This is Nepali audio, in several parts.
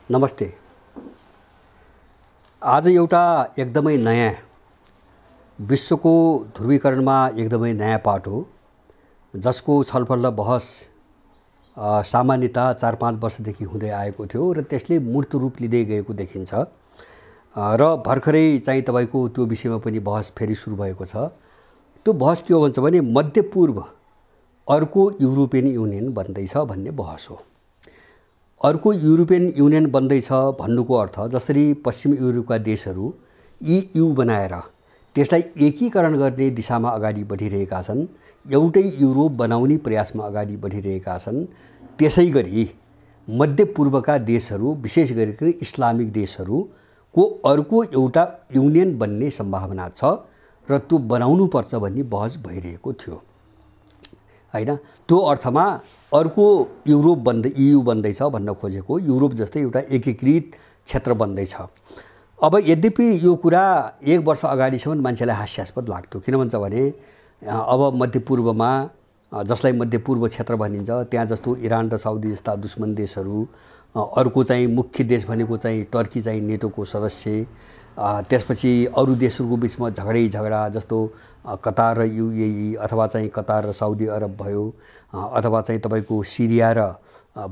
नमस्ते। आज एउटा एकदमै नयाँ विश्वको ध्रुवीकरणमा एकदमै नयाँ पाठ हो, जसको छलफल र बहस सामान्यतः 4-5 वर्षदेखि हुँदै आएको थियो र त्यसले मूर्त रूप लिँदै गएको देखिन्छ र भर्खरै चाहिँ तपाईको त्यो विषयमा पनि बहस फेरि सुरु भएको छ। त्यो बहस के हो भन्छ भने मध्य पूर्व अर्को युरोपियन युनियन बन्दैछ भन्ने बहस हो। अर्को युरोपियन युनियन बन्दैछ भन्नुको अर्थ जसरी पश्चिम युरोपका देशहरू EU बनाएर त्यसलाई एकीकरण गर्ने दिशामा अगाडि बढिरहेका छन्, एउटै युरोप बनाउने प्रयासमा अगाडि बढिरहेका छन्, त्यसैगरी मध्य पूर्वका देशहरू विशेष गरी इस्लामिक देशहरूको अर्को एउटा युनियन बन्ने सम्भावना छ र त्यो बनाउनु पर्छ भन्ने बहस भइरहेको थियो हैन। त्यो अर्थमा अर्को युरोप EU बन्दैछ भन्न खोजेको, युरोप जस्तै एउटा एकीकृत क्षेत्र बन्दैछ। अब यद्यपि यो कुरा 1 वर्ष अगाडिसम्म मान्छेलाई हास्यास्पद लाग्थ्यो। किन भन्छ भने अब मध्य पूर्वमा जसलाई मध्य पूर्व क्षेत्र भनिन्छ त्यहाँ जस्तो इरान र साउदी जस्ता दुश्मन देशहरू, अर्को चाहिँ मुख्य देश भनेको चाहिँ टर्की चाहिँ नेटोको सदस्य, त्यसपछि अरू देशहरूको बिचमा झगडा जस्तो कतार र UAE अथवा चाहिँ कतार र साउदी अरब भयो, अथवा चाहिँ तपाईको सिरिया र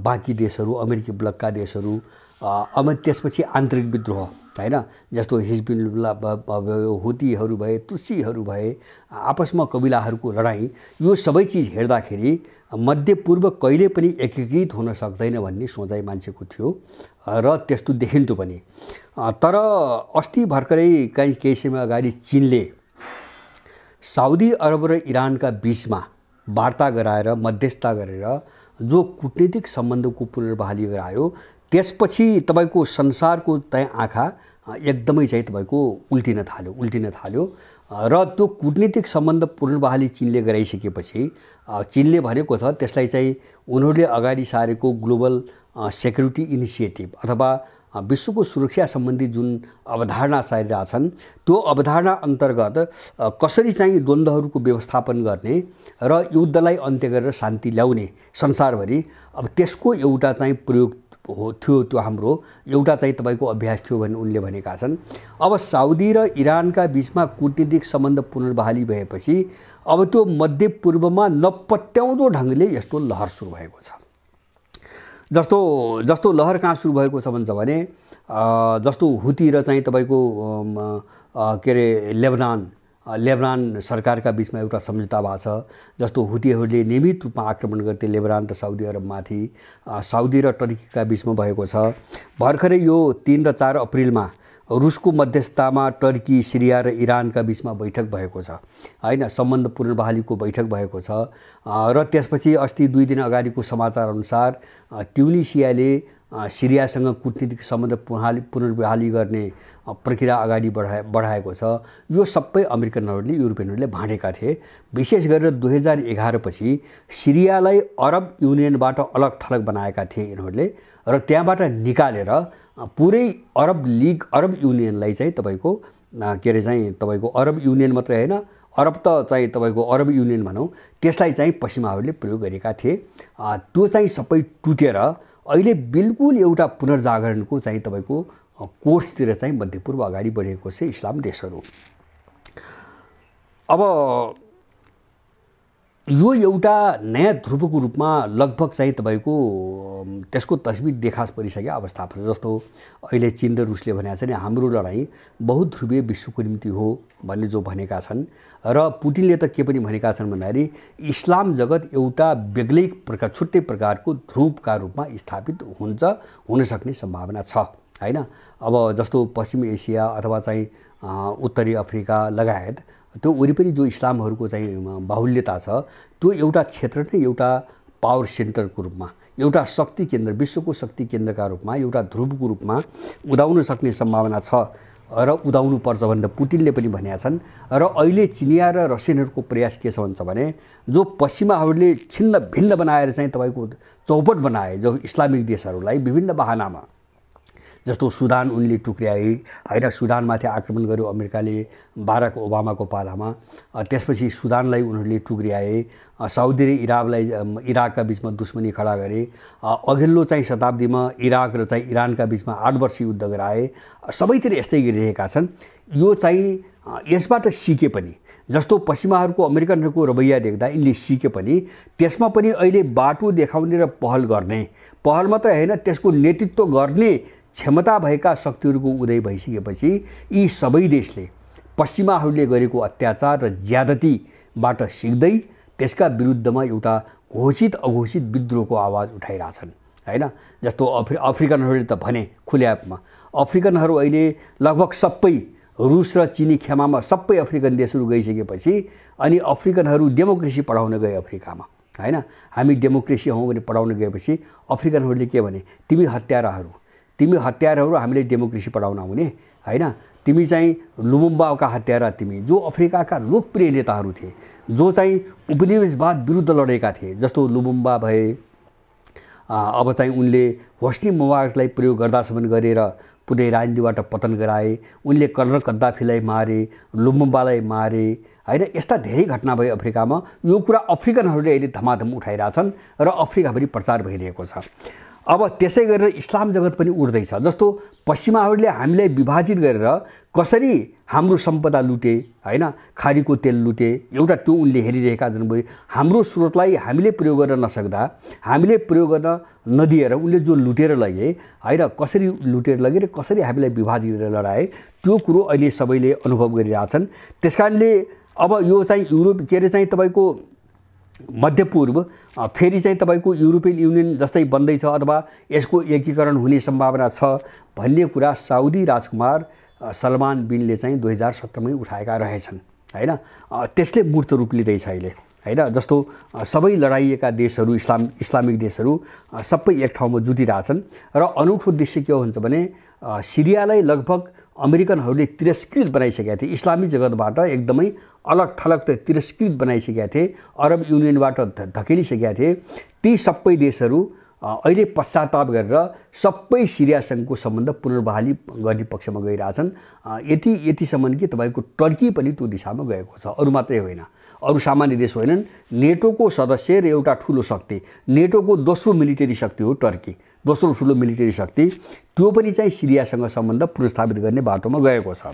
बाँकी देशहरू, अमेरिकी ब्लकका देशहरू, अब त्यसपछि आन्तरिक विद्रोह हैन, जस्तो हिजबुल्लाह भयो, हुतीहरू भए, तुसीहरू भए, आपसमा कबिलाहरूको लडाईँ, यो सबै चिज हेर्दाखेरि मध्य पूर्व कहिले पनि एकीकृत हुन सक्दैन भन्ने सोचाइ मान्छेको थियो र त्यस्तो देखिन्थ्यो पनि। तर अस्ति भर्खरै केही समय अगाडि चीनले साउदी अरब र इरानका बीचमा वार्ता गराएर मध्यस्थता गरेर जो कूटनीतिक सम्बन्धको पुनर्बहाली गरायो, त्यसपछि तपाईको संसारको चाहिँ आँखा एकदमै चाहिँ तपाईको उल्टिन थाल्यो र त्यो कूटनीतिक सम्बन्ध पुनर्बहाली चीनले गराइसकेपछि चीनले भनेको छ त्यसलाई चाहिँ उनीहरूले अगाडि सारेको ग्लोबल सेक्युरिटी इनिसिएटिभ अथवा विश्वको सुरक्षा सम्बन्धी जुन अवधारणा सारिरहेछन् त्यो अवधारणा अन्तर्गत कसरी चाहिँ द्वन्द्वहरूको व्यवस्थापन गर्ने र युद्धलाई अन्त्य गरेर शान्ति ल्याउने संसारभरि, अब त्यसको एउटा चाहिँ प्रयोग थियो। त्यो हाम्रो एउटा चाहिँ तपाईको अभ्यास थियो भन्ने उनले भनेका छन्। अब साउदी र इरानका बीचमा कूटनीतिक सम्बन्ध पुनर्बहाली भएपछि अब त्यो मध्य पूर्वमा नपत्याउँदो ढङ्गले यस्तो लहर सुरु भएको छ। जस्तो लहर कहाँ सुरु भएको छ भन्छ भने जस्तो हुती र चाहिँ तपाईको के अरे लेबनान सरकारका बीचमा एउटा सम्झौता भएको छ। जस्तो हुतीहरूले नियमित रूपमा आक्रमण गर्थे लेबनान र साउदी अरबमाथि, साउदी र टर्कीका बीचमा भएको छ। भर्खरै यो 3 र 4 अप्रिलमा रुसको मध्यस्थतामा टर्की, सिरिया र इरानका बीचमा बैठक भएको छ हैन, सम्बन्ध पुनर्बहालीको बैठक भएको छ। र त्यसपछि अस्ति 2 दिन अगाडिको समाचार अनुसार ट्युनिसियाले सिरियासँग कूटनीतिक सम्बन्ध पुनर्बहाली गर्ने प्रक्रिया अगाडि बढाएको छ। यो सबै अमेरिकनहरूले, युरोपियनहरूले भाँडेका थिए। विशेष गरेर 2011 पछि सिरियालाई अरब युनियनबाट अलग थलग बनाएका थिए यिनीहरूले र त्यहाँबाट निकालेर पुरै अरब लिग, अरब युनियनलाई चाहिँ तपाईको के अरे चाहिँ तपाईको अरब युनियन मात्रै हैन, अरब त चाहिँ तपाईको अरब युनियन भनौँ, त्यसलाई चाहिँ पश्चिमाहरूले प्रयोग गरेका थिए। त्यो चाहिँ सबै टुटेर अहिले बिल्कुल एउटा पुनर्जागरणको चाहिँ तपाईको कोर्सतिर चाहिँ मध्यपूर्व अगाडि बढेको छ इस्लाम देशहरू। अब यो एउटा नयाँ ध्रुवको रूपमा लगभग चाहिँ तपाईको त्यसको तस्बिर देखास परिसकेको अवस्था छ। जस्तो अहिले चीन र रुसले भनेका छन् हाम्रो लडाईँ बहुध्रुवीय विश्वको निम्ति हो भन्ने जो भनेका छन्, र पुटिनले त के पनि भनेका छन् भन्दाखेरि इस्लाम जगत एउटा बेग्लै प्रकार, छुट्टै प्रकारको ध्रुवका रूपमा स्थापित हुन सक्ने सम्भावना छ हैन। अब जस्तो पश्चिम एसिया अथवा चाहिँ उत्तरी अफ्रिका लगायत त्यो वरिपरि जो इस्लामहरूको चाहिँ बाहुल्यता छ, त्यो एउटा क्षेत्र नै एउटा पावर सेन्टरको रूपमा, एउटा शक्ति केन्द्र, विश्वको शक्ति केन्द्रका रूपमा, एउटा ध्रुवको रूपमा उदाउन सक्ने सम्भावना छ र उदाउनु पर्छ भनेर पुटिनले पनि भनेका छन्। र अहिले चिनिया र रसियनहरूको प्रयास के छ भन्छ भने जो पश्चिमाहरूले छिन्न भिन्न बनाएर चाहिँ तपाईको चौपट बनाए जो इस्लामिक देशहरूलाई विभिन्न बहानामा, जस्तो सुदान उनले टुक्र्याए हैन, सुदानमाथि आक्रमण गर्यो अमेरिकाले बाराक ओबामाको पालामा। त्यसपछि सुदानलाई उनीहरूले टुक्र्याए, साउदी र इराकका बिचमा दुश्मनी खडा गरे। अघिल्लो चाहिँ शताब्दीमा इराक र चाहिँ इरानका बिचमा 8 वर्ष युद्ध गराए। सबैतिर यस्तै गरिरहेका छन्। यो चाहिँ यसबाट सिके पनि, जस्तो पश्चिमाहरूको अमेरिकनहरूको रवैया देख्दा यिनले सिके पनि त्यसमा पनि अहिले बाटो देखाउने र पहल मात्र हैन, त्यसको नेतृत्व गर्ने क्षमता भएका शक्तिहरूको उदय भइसकेपछि यी सबै देशले पश्चिमाहरूले गरेको अत्याचार र ज्यादतीबाट सिक्दै त्यसका विरुद्धमा एउटा घोषित अघोषित विद्रोहको आवाज उठाइरहेछन् हैन। जस्तो अफ्रिकनहरूले त भने खुल्यापमा, अफ्रिकनहरू अहिले लगभग सबै रुस र चीनी खेमामा सबै अफ्रिकन देशहरू गइसकेपछि अनि अफ्रिकनहरू डेमोक्रेसी पढाउन गए अफ्रिकामा हैन। हामी डेमोक्रेसी हौँ भने पढाउन गएपछि अफ्रिकनहरूले के भने, तिमी हत्याराहरू हामीले डेमोक्रेसी पढाउन आउने हैन, तिमी चाहिँ लुमुम्बाका हत्यारा, तिमी जो अफ्रिकाका लोकप्रिय नेताहरू थिए, जो चाहिँ उपनिवेशवाद विरुद्ध लडेका थिए, जस्तो लुमुम्बा भए। अब चाहिँ उनले होस्नी मुबारकलाई प्रयोग गर्दासम्म गरेर पुरै राजनीतिबाट पतन गराए। उनले कर्नल कद्दाफीलाई मारे, लुमुम्बालाई मारे हैन। यस्ता धेरै घटना भए अफ्रिकामा। यो कुरा अफ्रिकनहरूले अहिले धमाधम उठाइरहेछन् र अफ्रिकाभरि प्रचार भइरहेको छ। अब त्यसै गरेर इस्लाम जगत पनि उड्दैछ। जस्तो पश्चिमाहरूले हामीलाई विभाजित गरेर कसरी हाम्रो सम्पदा लुटे हैन, खाडीको तेल लुटे, एउटा त्यो उनले हेरिरहेका जन्म। हाम्रो स्रोतलाई हामीले प्रयोग गर्न नसक्दा, हामीले प्रयोग गर्न नदिएर उनले जो लुटेर लगे हैन, कसरी लुटेर लगे र कसरी हामीलाई विभाजित गरेर लडाए, त्यो कुरो अहिले सबैले अनुभव गरिरहेछन्। त्यसकारणले अब यो चाहिँ युरोप के अरे चाहिँ तपाईको मध्यपूर्व फेरि चाहिँ तपाईको युरोपियन युनियन जस्तै बन्दैछ अथवा यसको एकीकरण हुने सम्भावना छ भन्ने कुरा साउदी राजकुमार सलमान बिनले चाहिँ 2017 मै उठाएका रहेछन् हैन। त्यसले मूर्त रूप लिँदैछ अहिले हैन। जस्तो सबै लडाइएका देशहरू, इस्लामिक देशहरू सबै एक ठाउँमा जुटिरहेछन् र अनौठो दृश्य के हुन्छ भने सिरियालाई लगभग अमेरिकनहरूले तिरस्कृत बनाइसकेका थिए। इस्लामी जगतबाट एकदमै अलग थलग तिरस्कृत बनाइसकेका थिए, अरब युनियनबाट धकेलिसकेका थिए। ती सबै देशहरू अहिले पश्चाताप गरेर सबै सिरियासँगको सम्बन्ध पुनर्बहाली गर्ने पक्षमा गइरहेछन्। यतिसम्म कि तपाईँको टर्की पनि त्यो दिशामा गएको छ। अरू मात्रै होइन, अरू सामान्य देश होइनन्, नेटोको सदस्य र एउटा ठुलो शक्ति, नेटोको दोस्रो मिलिटरी शक्ति हो टर्की, दोस्रो ठुलो मिलिटरी शक्ति, त्यो पनि चाहिँ सिरियासँग सम्बन्ध पुनर्स्थापित गर्ने बाटोमा गएको छ।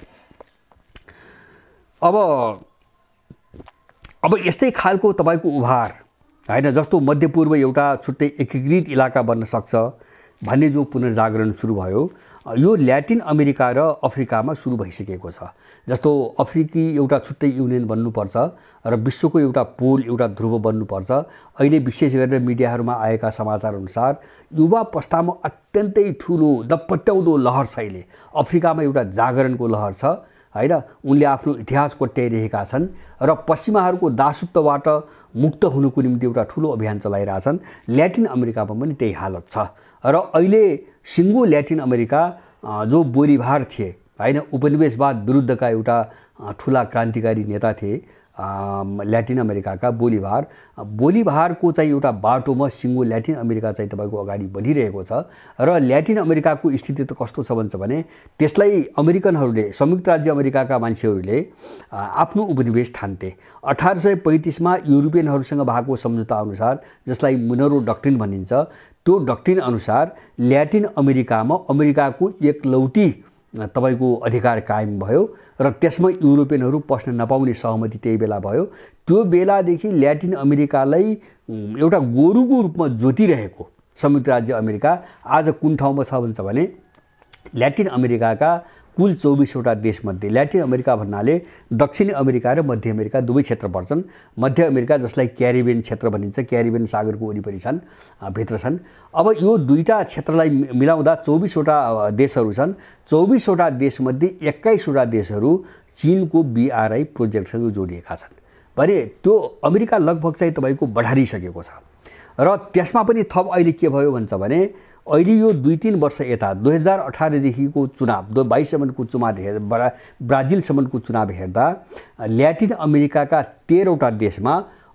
अब यस्तै खालको तपाईँको उभार हैन, जस्तो मध्यपूर्व एउटा छुट्टै एकीकृत इलाका बन्न सक्छ भन्ने जो पुनर्जागरण सुरु भयो, यो ल्याटिन अमेरिका र अफ्रिकामा सुरु भइसकेको छ। जस्तो अफ्रिकी एउटा छुट्टै युनियन बन्नुपर्छ र विश्वको एउटा पोल, एउटा ध्रुव बन्नुपर्छ। अहिले विशेष गरेर मिडियाहरूमा आएका समाचार अनुसार युवा प्रस्तावमा अत्यन्तै ठुलो दपत्याउँदो लहर छ। अहिले अफ्रिकामा एउटा जागरणको लहर छ हैन। उनले आफ्नो इतिहास कोट्याइरहेका छन् र पश्चिमाहरूको दासत्वबाट मुक्त हुनुको निम्ति एउटा ठुलो अभियान चलाइरहेछन्। ल्याटिन अमेरिकामा पनि त्यही हालत छ र अहिले सिङ्गो ल्याटिन अमेरिका जो बोलिभार थिए हैन, उपनिवेशवाद विरुद्धका एउटा ठुला क्रान्तिकारी नेता थिए ल्याटिन अमेरिकाका बोलिभारको चाहिँ एउटा बाटोमा सिङ्गो ल्याटिन अमेरिका चाहिँ तपाईँको अगाडि बढिरहेको छ। र ल्याटिन अमेरिकाको स्थिति त कस्तो छ भन्छ भने त्यसलाई अमेरिकनहरूले, संयुक्त राज्य अमेरिकाका मान्छेहरूले आफ्नो उपनिवेश ठान्थे। 1835 मा युरोपियनहरूसँग भएको सम्झौता अनुसार, जसलाई मुनरो डक्ट्रिन भनिन्छ, त्यो डक्ट्रिन अनुसार ल्याटिन अमेरिकामा अमेरिकाको एकलौटी तपाईको अधिकार कायम भयो र त्यसमा युरोपियनहरू पस्न नपाउने सहमति त्यही बेला भयो। त्यो बेलादेखि ल्याटिन अमेरिकालाई एउटा गोरुको रूपमा जोतिरहेको संयुक्त राज्य अमेरिका आज कुन ठाउँमा छ भन्छ भने ल्याटिन अमेरिकाका कुल 24 वटा देशमध्ये, ल्याटिन अमेरिका भन्नाले दक्षिणी अमेरिका र मध्य अमेरिका दुवै क्षेत्र पर्छन्। मध्य अमेरिका जसलाई क्यारिबियन क्षेत्र भनिन्छ, क्यारिबियन सागरको वरिपरि छन्, भित्र छन्। अब यो दुईटा क्षेत्रलाई मिलाउँदा 24 वटा देशहरू छन्। 24 वटा देशमध्ये 21 वटा देशहरू चीनको BRI प्रोजेक्टसँग जोडिएका छन् भने त्यो अमेरिका लगभग चाहिँ तपाईँको बढारिसकेको छ। र त्यसमा पनि थप अहिले के भयो भन्छ भने अहिले यो 2-3 वर्ष यता 2018 देखिको चुनाव, 22 सम्मको चुनाव हेर्दा, ब्राजिल सम्मको चुनाव हेर्दा ल्याटिन अमेरिकाका 13 वटा देशमा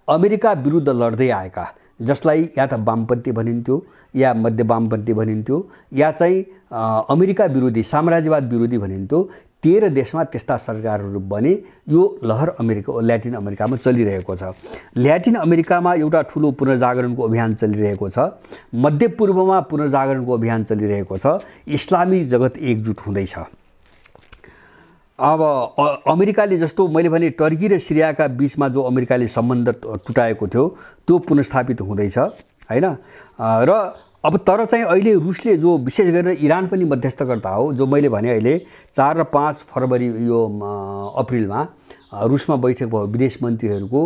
अमेरिका विरुद्ध लड्दै आएका, जसलाई या त वामपन्थी भनिन्थ्यो या मध्य वामपन्थी भनिन्थ्यो या चाहिँ अमेरिका विरोधी साम्राज्यवाद विरोधी भनिन्थ्यो। 13 देशमा त्यस्ता सरकारहरू बने। यो लहर ल्याटिन अमेरिकामा चलिरहेको छ। ल्याटिन अमेरिकामा एउटा ठुलो पुनर्जागरणको अभियान चलिरहेको छ। मध्यपूर्वमा पुनर्जागरणको अभियान चलिरहेको छ। इस्लामी जगत एकजुट हुँदैछ। अब अमेरिकाले जस्तो मैले भने टर्की र सिरियाका बीचमा जो अमेरिकाले सम्बन्ध टुटाएको थियो त्यो पुनर्स्थापित हुँदैछ हैन। र अब तर चाहिँ अहिले रुसले जो विशेष गरेर इरान पनि मध्यस्थकर्ता हो, जो मैले भने अहिले 4 र 5 फरवरी यो अप्रिलमा रुसमा बैठक भयो विदेश मन्त्रीहरूको,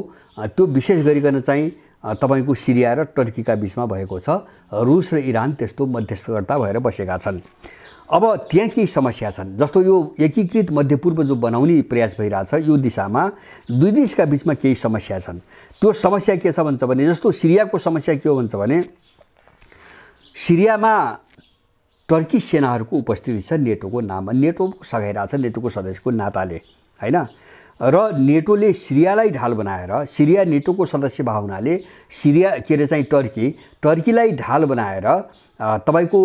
त्यो विशेष गरिकन चाहिँ तपाईको सिरिया र टर्कीका बीचमा भएको छ। रुस र इरान त्यस्तो मध्यस्थकर्ता भएर बसेका छन्। अब त्यहाँ केही समस्या छन्, जस्तो यो एकीकृत मध्यपूर्व जो बनाउने प्रयास भइरहेछ यो दिशामा दुई देशका बीचमा केही समस्या छन्। त्यो समस्या के छ भन्छ भने, जस्तो सिरियाको समस्या के हो भन्छ भने, सिरियामा टर्की सेनाहरूको उपस्थिति छ नेटोको नाममा। नेटो सघाइरहेछ नेटोको सदस्यको नाताले हैन। र नेटोले सिरियालाई ढाल बनाएर, सिरिया नेटोको सदस्य भए हुनाले सिरिया चाहिँ टर्कीलाई ढाल बनाएर तपाईको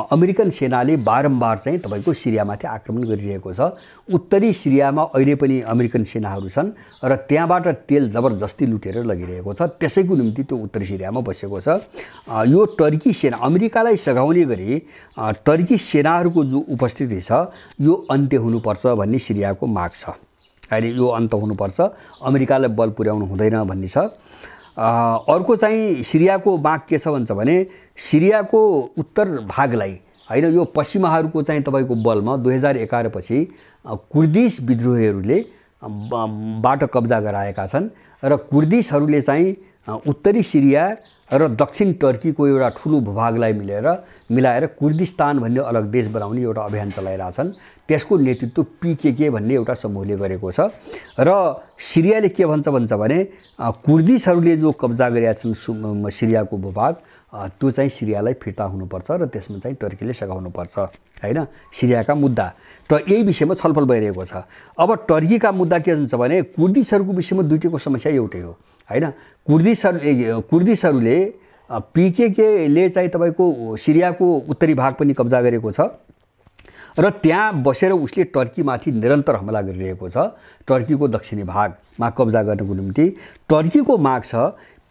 अमेरिकन सेनाले बारम्बार चाहिँ तपाईको सिरियामाथि आक्रमण गरिरहेको छ। उत्तरी सिरियामा अहिले पनि अमेरिकन सेनाहरू छन् र त्यहाँबाट तेल जबरजस्ती लुटेर लगिरहेको छ। त्यसैको निम्ति त्यो उत्तरी सिरियामा बसेको छ। यो टर्की सेना अमेरिकालाई सघाउने गरी टर्की सेनाहरूको जो उपस्थिति छ यो अन्त्य हुनुपर्छ भन्ने सिरियाको माग छ। अहिले यो अन्त्य हुनुपर्छ, अमेरिकालाई बल पुर्याउनु हुँदैन भन्ने छ। अर्को चाहिँ सिरियाको माग के छ भन्छ भने, सिरियाको उत्तर भागलाई हैन यो पश्चिमाहरूको चाहिँ तपाईको बलमा 2011 पछि कुर्दिश विद्रोहीहरूले बाट कब्जा गराएका छन् र कुर्दिशहरूले चाहिँ उत्तरी सिरिया र दक्षिण टर्कीको एउटा ठुलो भूभागलाई मिलाएर कुर्दिस्तान भन्ने अलग देश बनाउने एउटा अभियान चलाइरहेछन्। त्यसको नेतृत्व पीकेके भन्ने एउटा समूहले गरेको छ। र सिरियाले के भन्छ भने कुर्दिशहरूले जो कब्जा गरेका छन् सिरियाको भूभाग त्यो चाहिँ सिरियालाई फिर्ता हुनुपर्छ र त्यसमा चाहिँ टर्कीले सघाउनुपर्छ हैन। सिरियाका मुद्दा त यही विषयमा छलफल भइरहेको छ। अब टर्कीका मुद्दा के हुन्छ भने, कुर्दिशहरूको विषयमा दुईटैको समस्या एउटै हो हैन। कुर्दिशहरूले पीकेकेले चाहिँ तपाईको सिरियाको उत्तरी भाग पनि कब्जा गरेको छ र त्यहाँ बसेर उसले टर्कीमाथि निरन्तर हमला गरिरहेको छ। टर्कीको दक्षिणी भागमा कब्जा गर्नको निम्ति टर्कीको माग छ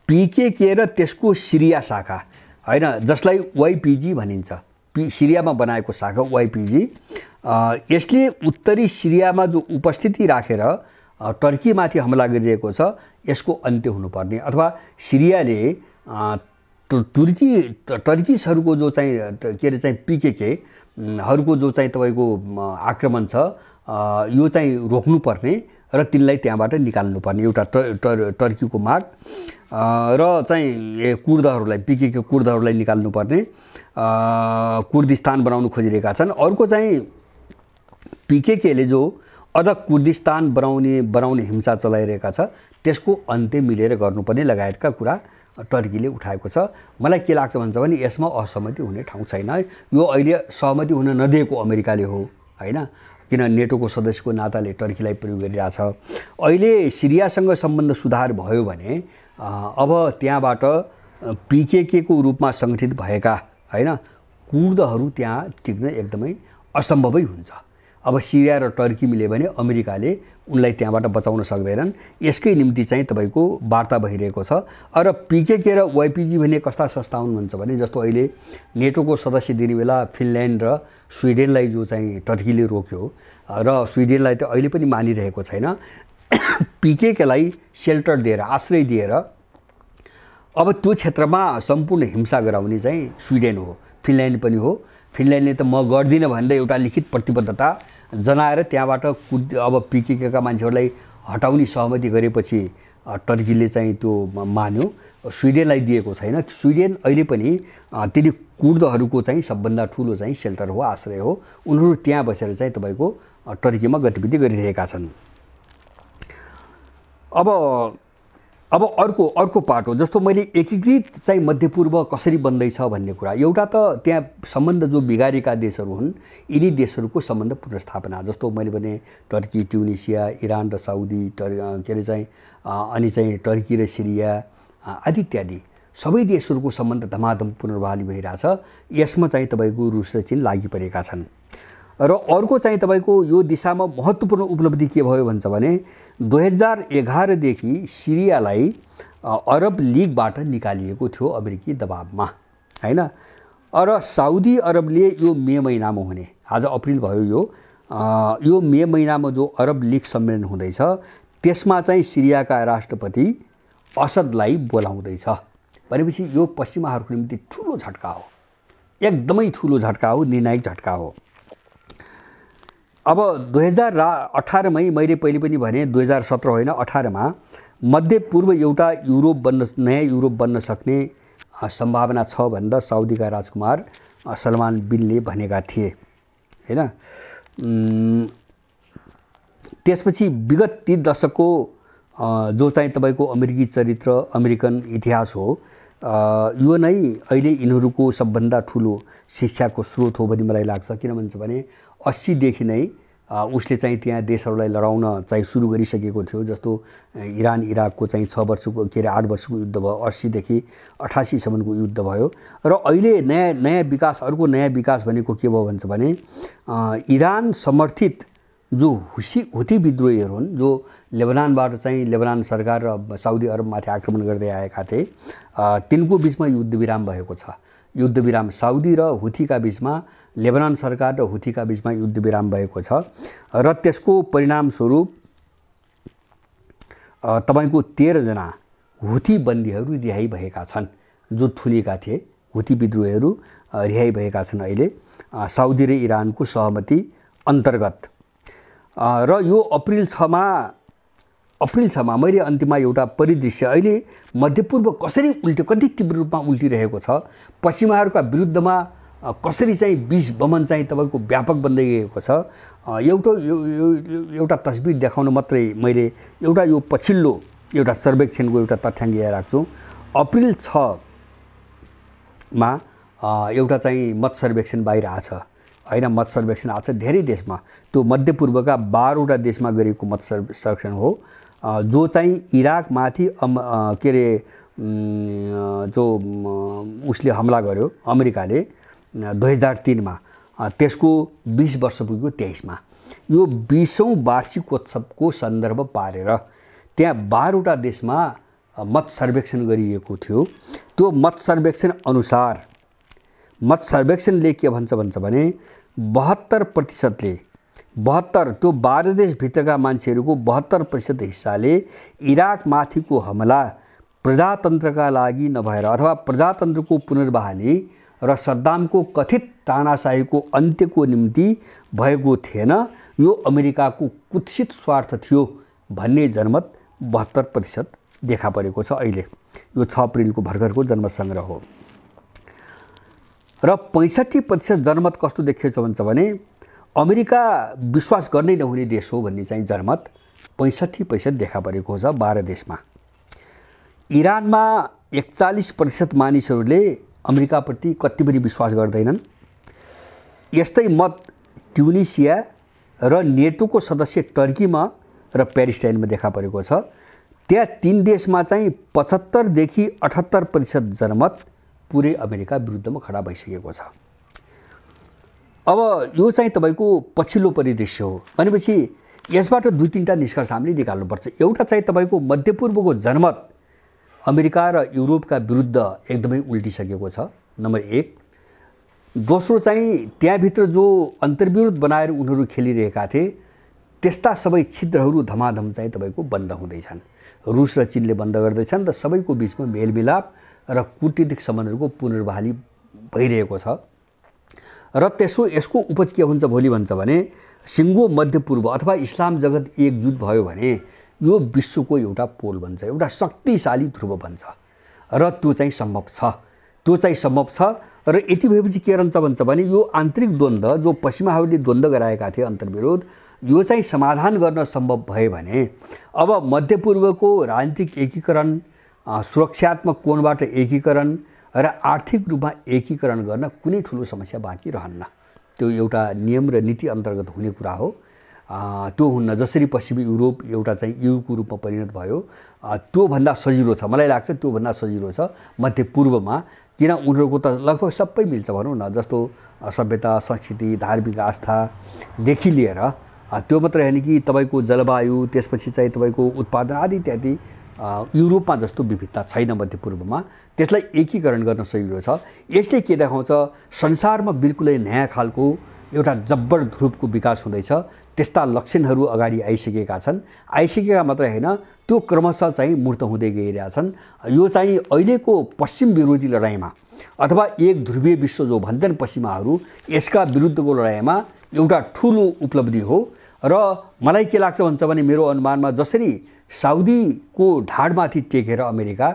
पीकेके र त्यसको सिरिया शाखा हैन, जसलाई वाइपिजी भनिन्छ, सिरियामा बनाएको शाखा वाइपिजी, यसले उत्तरी सिरियामा जो उपस्थिति राखेर टर्कीमाथि हमला गरिरहेको छ यसको अन्त्य हुनुपर्ने, अथवा सिरियाले टर्किसहरूको जो चाहिँ चाहिँ पीकेके हरूको जो चाहिँ तपाईको आक्रमण छ यो चाहिँ रोक्नुपर्ने र तिनलाई त्यहाँबाट निकाल्नुपर्ने एउटा टर्कीको माग र चाहिँ कुर्दहरूलाई पीकेके कुर्दहरूलाई निकाल्नुपर्ने, कुर्दिस्तान बनाउन खोजिरहेका छन्। अर्को चाहिँ पीकेकेले जो अझ कुर्दिस्तान बनाउने हिंसा चलाइरहेका छ त्यसको अन्त्य मिलेर गर्नुपर्ने लगायतका कुरा टर्कीले उठाएको छ। मलाई के लाग्छ भन्छ भने यसमा असहमति हुने ठाउँ छैन। यो अहिले सहमति हुन नदिएको अमेरिकाले हो हैन, किन नेटोको सदस्यको नाताले टर्कीलाई प्रयोग गरिरहेछ। अहिले सिरियासँग सम्बन्ध सुधार भयो भने अब त्यहाँबाट पीकेके को रूपमा संगठित भएका हैन कुर्दहरू त्यहाँ टिक्न एकदमै असम्भवै हुन्छ। अब सिरिया र टर्की मिल्यो भने अमेरिकाले उनलाई त्यहाँबाट बचाउन सक्दैनन्। यसकै निम्ति चाहिँ तपाईको वार्ता भइरहेको छ। र पीकेके र वाइपिजी भन्ने कस्ता संस्था हुन् भन्छ भने, जस्तो अहिले नेटोको सदस्य दिने बेला फिनल्यान्ड र स्विडेनलाई जो चाहिँ टर्कीले रोक्यो र स्विडेनलाई त अहिले पनि मानिरहेको छैन, पीकेकेलाई सेल्टर दिएर आश्रय दिएर अब त्यो क्षेत्रमा सम्पूर्ण हिंसा गराउने चाहिँ स्विडेन हो, फिनल्यान्ड पनि हो। फिनल्यान्डले त म गर्दिन भनेर एउटा लिखित प्रतिबद्धता जनाएर त्यहाँबाट अब पीकेकेका मान्छेहरूलाई हटाउने सहमति गरेपछि टर्कीले चाहिँ त्यो मान्यो, स्विडेनलाई दिएको छैन। स्विडेन अहिले पनि तिनी कुर्दहरूको चाहिँ सबभन्दा ठुलो चाहिँ सेल्टर हो, आश्रय हो। उनीहरू त्यहाँ बसेर चाहिँ तपाईको टर्कीमा गतिविधि गरिरहेका छन्। अब अर्को पाटो, जस्तो मैले एकीकृत चाहिँ मध्यपूर्व कसरी बन्दैछ भन्ने कुरा, एउटा त त्यहाँ सम्बन्ध जो बिगारेका देशहरू हुन् यिनी देशहरूको सम्बन्ध पुनर्स्थापना, जस्तो मैले भने टर्की, ट्युनिसिया, इरान र साउदी, चाहिँ अनि चाहिँ टर्की र सिरिया आदि इत्यादि सबै देशहरूको सम्बन्ध धमाधम पुनर्बहाली भइरहेछ। यसमा चाहिँ तपाईको रुस र चीन लागिपरेका छन्। र अर्को चाहिँ तपाईको यो दिशामा महत्त्वपूर्ण उपलब्धि के भयो भन्छ भने 2011 देखि सिरियालाई अरब लीगबाट निकालिएको थियो अमेरिकी दबावमा, हैन। र साउदी अरबले यो मे महिनामा हुने, आज अप्रिल भयो, यो मे महिनामा जो अरब लीग सम्मेलन हुँदैछ त्यसमा चाहिँ सिरियाका राष्ट्रपति असदलाई बोलाउँदैछ भनेपछि यो पश्चिमाहरूको निम्ति ठुलो झट्का हो, एकदमै ठुलो झट्का हो, निर्णायक झट्का हो। अब 2018 मै मैले पहिले पनि भने 2017 होइन 18 मा मध्यपूर्व एउटा नयाँ युरोप बन्न सक्ने सम्भावना छ भनेर साउदीका राजकुमार सलमान बिनले भनेका थिए, हैन। त्यसपछि विगत 3 दशकको जो चाहिँ तपाईको अमेरिकी चरित्र, अमेरिकन इतिहास हो, यो नै अहिले यिनीहरूको सबभन्दा ठुलो शिक्षाको स्रोत हो भन्ने मलाई लाग्छ। किन भन्छ भने 80 देखि नै उसले चाहिँ त्यहाँ देशहरूलाई लडाउन चाहिँ सुरु गरिसकेको थियो। जस्तो इरान इराकको चाहिँ 6 वर्षको 8 वर्षको युद्ध भयो, 80 देखि 88 सम्मको युद्ध भयो। र अहिले नयाँ विकास, अर्को नयाँ विकास भनेको के भयो भन्छ भने इरान समर्थित जो हुती विद्रोहीहरू हुन्, जो लेबनानबाट चाहिँ लेबनान सरकार र साउदी अरबमाथि आक्रमण गर्दै आएका थिए, तिनको बीचमा युद्धविराम भएको छ। युद्धविराम साउदी र हुतीका बीचमा, लेबनान सरकार र हुतीका बीचमा युद्धविराम भएको छ। र त्यसको परिणामस्वरूप तपाईको 13 जना हुती बन्दीहरू रिहाई भएका छन्, जो थुनिएका थिए। हुती विद्रोहीहरू रिहाई भएका छन् अहिले साउदी र इरानको सहमति अन्तर्गत। र यो अप्रिल 6 मा मैले अन्तिममा एउटा परिदृश्य अहिले मध्यपूर्व कसरी उल्ट्यो, कति तीव्र रूपमा उल्टिरहेको छ, पश्चिमाहरूका विरुद्धमा कसरी चाहिँ विष बमन चाहिँ तपाईको व्यापक बन्दै गएको छ, एउटा तस्बिर देखाउन मात्रै मैले एउटा यो पछिल्लो एउटा सर्वेक्षणको एउटा तथ्याङ्क यहाँ राख्छु। अप्रिल 6 मा एउटा चाहिँ मत सर्वेक्षण बाहिर आछ, हैन। मत सर्वेक्षण आछ धेरै देशमा, त्यो मध्यपूर्वका 12 वटा देशमा गरेको मत सर्वेक्षण हो, जो चाहिँ इराकमाथि के अरे जो उसले हमला गर्यो अमेरिकाले 2003 मा, त्यसको 20 वर्ष पुग्यो 23 मा। यो 20औं वार्षिकोत्सवको सन्दर्भ पारेर त्यहाँ 12 वटा देशमा मत सर्वेक्षण गरिएको थियो। त्यो मत सर्वेक्षण अनुसार मत सर्वेक्षणले के भन्छ भने 72%ले 72 त्यो 12 देशभित्रका मान्छेहरूको 72% हिस्साले इराकमाथिको हमला प्रजातन्त्रका लागि नभएर अथवा प्रजातन्त्रको पुनर्बहाली र सद्दामको कथित तानाशाहीको अन्त्यको निम्ति भएको थिएन, यो अमेरिकाको कुत्सित स्वार्थ थियो भन्ने जनमत 72% देखा परेको छ अहिले। यो 6 अप्रिलको भर्खरको जनमत सङ्ग्रह हो। र 65% जनमत कस्तो देखिएको छ भने अमेरिका विश्वास गर्नै नहुने देश हो भन्ने चाहिँ जनमत 65% देखा परेको छ 12 देशमा। इरानमा 41% मानिसहरूले अमेरिकाप्रति कति पनि विश्वास गर्दैनन्। यस्तै मत ट्युनिसिया र नेटोको सदस्य टर्कीमा र प्यालेस्टाइनमा देखा परेको छ। त्यहाँ 3 देशमा चाहिँ 75 देखि 78% जनमत पुरै अमेरिका विरुद्धमा खडा भइसकेको छ। अब यो चाहिँ तपाईको पछिल्लो परिदृश्य हो भनेपछि यसबाट 2-3टा निष्कर्ष हामीले निकाल्नुपर्छ। एउटा चाहिँ तपाईको मध्यपूर्वको जनमत अमेरिका र युरोपका विरुद्ध एकदमै उल्टिसकेको छ, नम्बर 1। दोस्रो चाहिँ त्यहाँभित्र जो अन्तर्विरोध बनाएर उनीहरू खेलिरहेका थिए त्यस्ता सबै छिद्रहरू धमाधम चाहिँ तपाईको बन्द हुँदैछन्। रुस र चीनले बन्द गर्दैछन् र सबैको बीचमा मेलमिलाप र कूटनीतिक सम्बन्धहरूको पुनर्बहाली भइरहेको छ। र यसको उपज के हुन्छ भोलि भन्छ भने सिङ्गो मध्यपूर्व अथवा इस्लाम जगत एकजुट भयो भने यो विश्वको एउटा पोल बन्छ, एउटा शक्तिशाली ध्रुव बन्छ र त्यो चाहिँ सम्भव छ। र यति भएपछि के रहन्छ भन्छ भने यो आन्तरिक द्वन्द्व जो पश्चिमाहरूले द्वन्द्व गराएका थिए अन्तर्विरोध, यो चाहिँ समाधान गर्न सम्भव भयो भने अब मध्यपूर्वको राजनीतिक एकीकरण, सुरक्षात्मक कोणबाट एकीकरण र आर्थिक रूपमा एकीकरण गर्न कुनै ठुलो समस्या बाँकी रहन्न। त्यो एउटा नियम र नीति अन्तर्गत हुने कुरा हो। त्यो हुन्न। जसरी पश्चिमी युरोप एउटा चाहिँ युको रूपमा परिणत भयो, त्योभन्दा सजिलो छ, मलाई लाग्छ त्योभन्दा सजिलो छ मध्यपूर्वमा। किन उनीहरूको त लगभग सबै मिल्छ भनौँ न, जस्तो सभ्यता, संस्कृति, धार्मिक आस्थादेखि लिएर त्यो मात्रै होइन कि तपाईँको जलवायु, त्यसपछि चाहिँ तपाईँको उत्पादन आदि इत्यादि युरोपमा जस्तो विविधता छैन मध्यपूर्वमा। त्यसलाई एकीकरण गर्न सजिलो छ। यसले के देखाउँछ, संसारमा बिल्कुलै नयाँ खालको एउटा जब्बर ध्रुवको विकास हुँदैछ। त्यस्ता लक्षणहरू अगाडि आइसकेका छन्। आइसकेका मात्रै होइन, त्यो क्रमशः चाहिँ मूर्त हुँदै गइरहेछन्। यो चाहिँ अहिलेको पश्चिम विरोधी लडाइँमा अथवा एक ध्रुवीय विश्व जो भन्छन् पश्चिमाहरू, यसका विरुद्धको लडाइँमा एउटा ठुलो उपलब्धि हो। र मलाई के लाग्छ भन्छ भने, मेरो अनुमानमा जसरी साउदीको ढाडमाथि टेकेर अमेरिका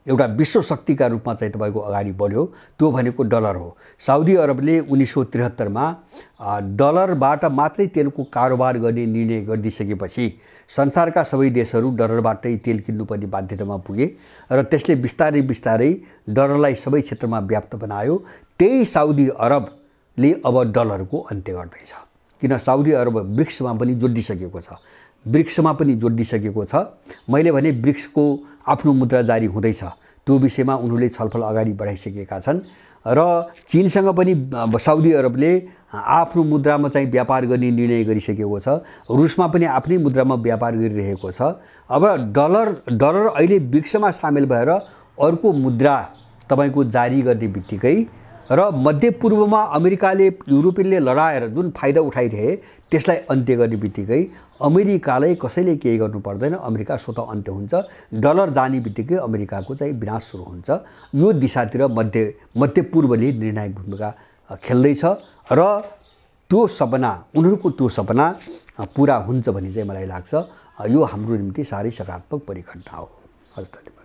एउटा विश्व शक्तिका रूपमा चाहिँ तपाईँको अगाडि बढ्यो, त्यो भनेको डलर हो। साउदी अरबले 1973मा डलरबाट मात्रै तेलको कारोबार गर्ने निर्णय गरिदिइसकेपछि संसारका सबै देशहरू डलरबाटै तेल किन्नुपर्ने बाध्यतामा पुगे र त्यसले बिस्तारै बिस्तारै डलरलाई सबै क्षेत्रमा व्याप्त बनायो। त्यही साउदी अरबले अब डलरको अन्त्य गर्दैछ। किन साउदी अरब ब्रिक्समा पनि जोडिसकेको छ, मैले भने ब्रिक्सको आफ्नो मुद्रा जारी हुँदैछ, त्यो विषयमा उनीहरूले छलफल अगाडि बढाइसकेका छन्। र चीनसँग पनि साउदी अरबले आफ्नो मुद्रामा चाहिँ व्यापार गर्ने निर्णय गरिसकेको छ। रुसमा पनि आफ्नै मुद्रामा व्यापार गरिरहेको छ। अब डलर अहिले ब्रिक्समा सामेल भएर अर्को मुद्रा तपाईँको जारी गर्ने बित्तिकै र मध्यपूर्वमा अमेरिकाले युरोपियनले लडाएर जुन फाइदा उठाइरहे त्यसलाई अन्त्य गर्ने बित्तिकै अमेरिकालाई कसैले केही गर्नु पर्दैन, अमेरिका स्वतः अन्त्य हुन्छ। डलर जाने बित्तिकै अमेरिकाको चाहिँ विनाश सुरु हुन्छ। यो दिशातिर मध्यपूर्वले निर्णायक भूमिका खेल्दैछ र त्यो सपना, उनीहरूको त्यो सपना पुरा हुन्छ भन्ने चाहिँ मलाई लाग्छ। यो हाम्रो निम्ति साह्रै सकारात्मक परिघटना हो। हस्, धन्यवाद।